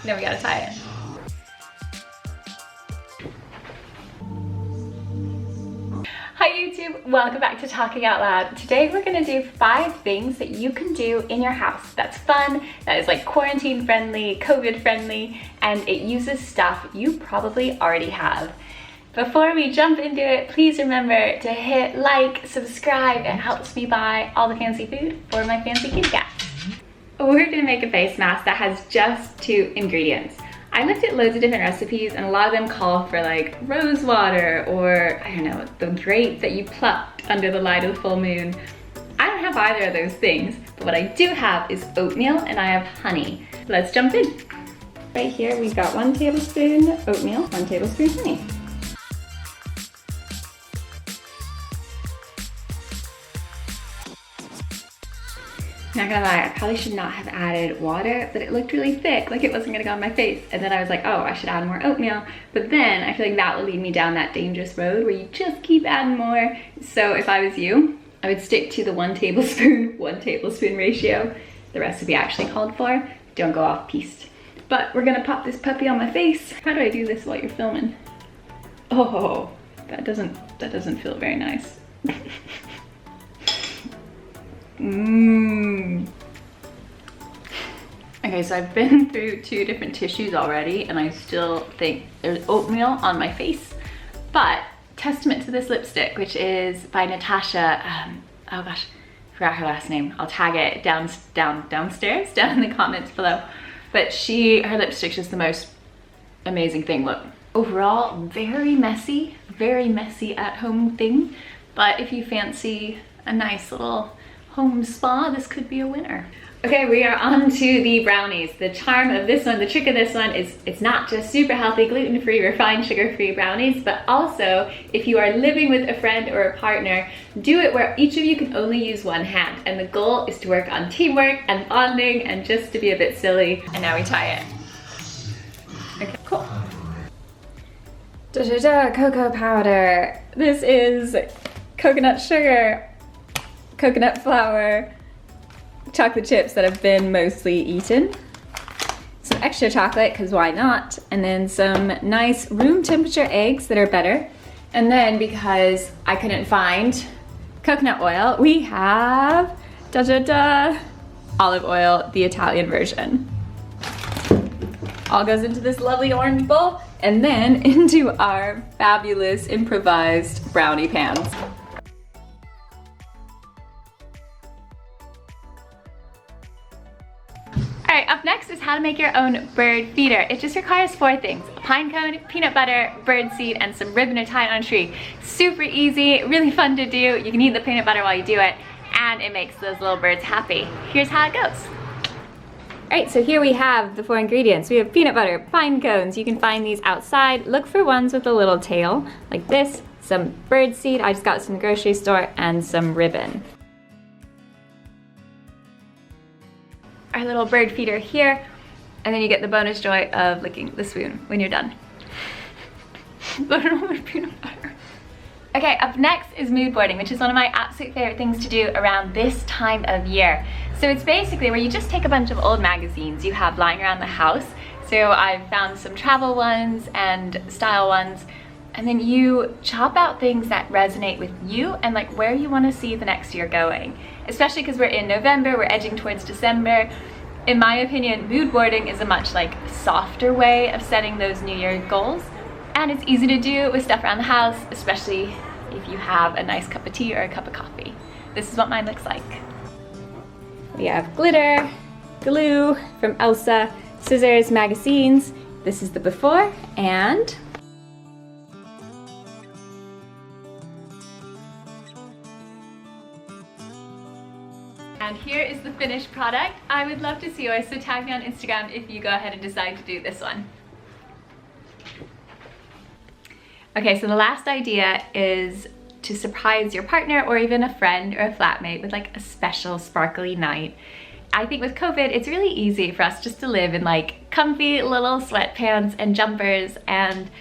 Then we gotta tie it. Hi YouTube, welcome back to Talking Out Loud. Today we're gonna do 5 things that you can do in your house that's fun, that is like quarantine friendly, COVID friendly, and it uses stuff you probably already have. Before we jump into it, please remember to hit like, subscribe. It helps me buy all the fancy food for my fancy kitty cat. We're gonna make a face mask that has just 2 ingredients. I looked at loads of different recipes and a lot of them call for like rose water or, I don't know, the grape that you plucked under the light of the full moon. I don't have either of those things, but what I do have is oatmeal and I have honey. Let's jump in. Right here we've got 1 tablespoon oatmeal, 1 tablespoon honey. Not gonna lie, I probably should not have added water, but it looked really thick, like it wasn't gonna go on my face. And then I was like, oh, I should add more oatmeal. But then I feel like that will lead me down that dangerous road where you just keep adding more. So if I was you, I would stick to the 1 tablespoon, 1 tablespoon ratio the recipe actually called for. Don't go off piste. But we're gonna pop this puppy on my face. How do I do this while you're filming? Oh, that doesn't feel very nice. Okay, so I've been through 2 different tissues already and I still think there's oatmeal on my face. But testament to this lipstick, which is by Natasha, oh gosh, I forgot her last name. I'll tag it downstairs, down in the comments below. But her lipstick's just the most amazing thing. Look, overall, very messy at home thing. But if you fancy a nice little home spa, this could be a winner. Okay, we are on to the brownies. The charm of this one, the trick of this one is it's not just super healthy, gluten-free, refined sugar-free brownies, but also if you are living with a friend or a partner, do it where each of you can only use 1 hand. And the goal is to work on teamwork and bonding and just to be a bit silly. And now we tie it. Okay, cool. Cocoa powder. This is coconut sugar, coconut flour, chocolate chips that have been mostly eaten, some extra chocolate, because why not, and then some nice room temperature eggs that are better. And then because I couldn't find coconut oil, we have olive oil, the Italian version. All goes into this lovely orange bowl and then into our fabulous improvised brownie pans. Alright, up next is how to make your own bird feeder. It just requires 4 things: a pine cone, peanut butter, bird seed, and some ribbon to tie on a tree. Super easy, really fun to do. You can eat the peanut butter while you do it, and it makes those little birds happy. Here's how it goes. Alright, so here we have the 4 ingredients. We have peanut butter, pine cones. You can find these outside. Look for ones with a little tail, like this. Some bird seed, I just got this from the grocery store, and some ribbon. Our little bird feeder here, and then you get the bonus joy of licking the spoon when you're done. Peanut butter. Okay, up next is mood boarding, which is one of my absolute favorite things to do around this time of year. So it's basically where you just take a bunch of old magazines you have lying around the house. So I've found some travel ones and style ones, and then you chop out things that resonate with you and like where you want to see the next year going. Especially because we're in November, we're edging towards December. In my opinion, mood boarding is a much like softer way of setting those New Year goals. And it's easy to do with stuff around the house, especially if you have a nice cup of tea or a cup of coffee. This is what mine looks like. We have glitter, glue from Elsa, scissors, magazines. This is the before and And here is the finished product. I would love to see yours, so tag me on Instagram if you go ahead and decide to do this one. Okay, so the last idea is to surprise your partner or even a friend or a flatmate with like a special sparkly night. I think with COVID, it's really easy for us just to live in like comfy little sweatpants and jumpers and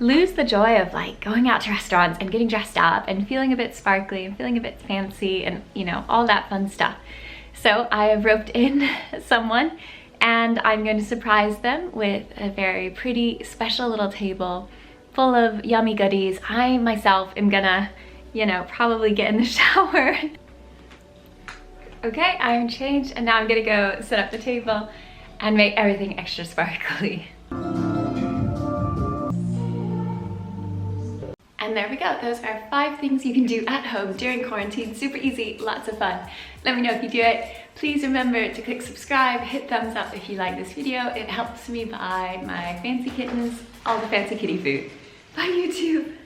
lose the joy of like going out to restaurants and getting dressed up and feeling a bit sparkly and feeling a bit fancy and, you know, all that fun stuff. So I have roped in someone and I'm going to surprise them with a very pretty special little table full of yummy goodies. I myself am gonna, you know, probably get in the shower. Okay, I am changed and now I'm gonna go set up the table and make everything extra sparkly. And there we go. Those are 5 things you can do at home during quarantine. Super easy, lots of fun. Let me know if you do it. Please remember to click subscribe, hit thumbs up if you like this video. It helps me buy my fancy kittens all the fancy kitty food. Bye YouTube.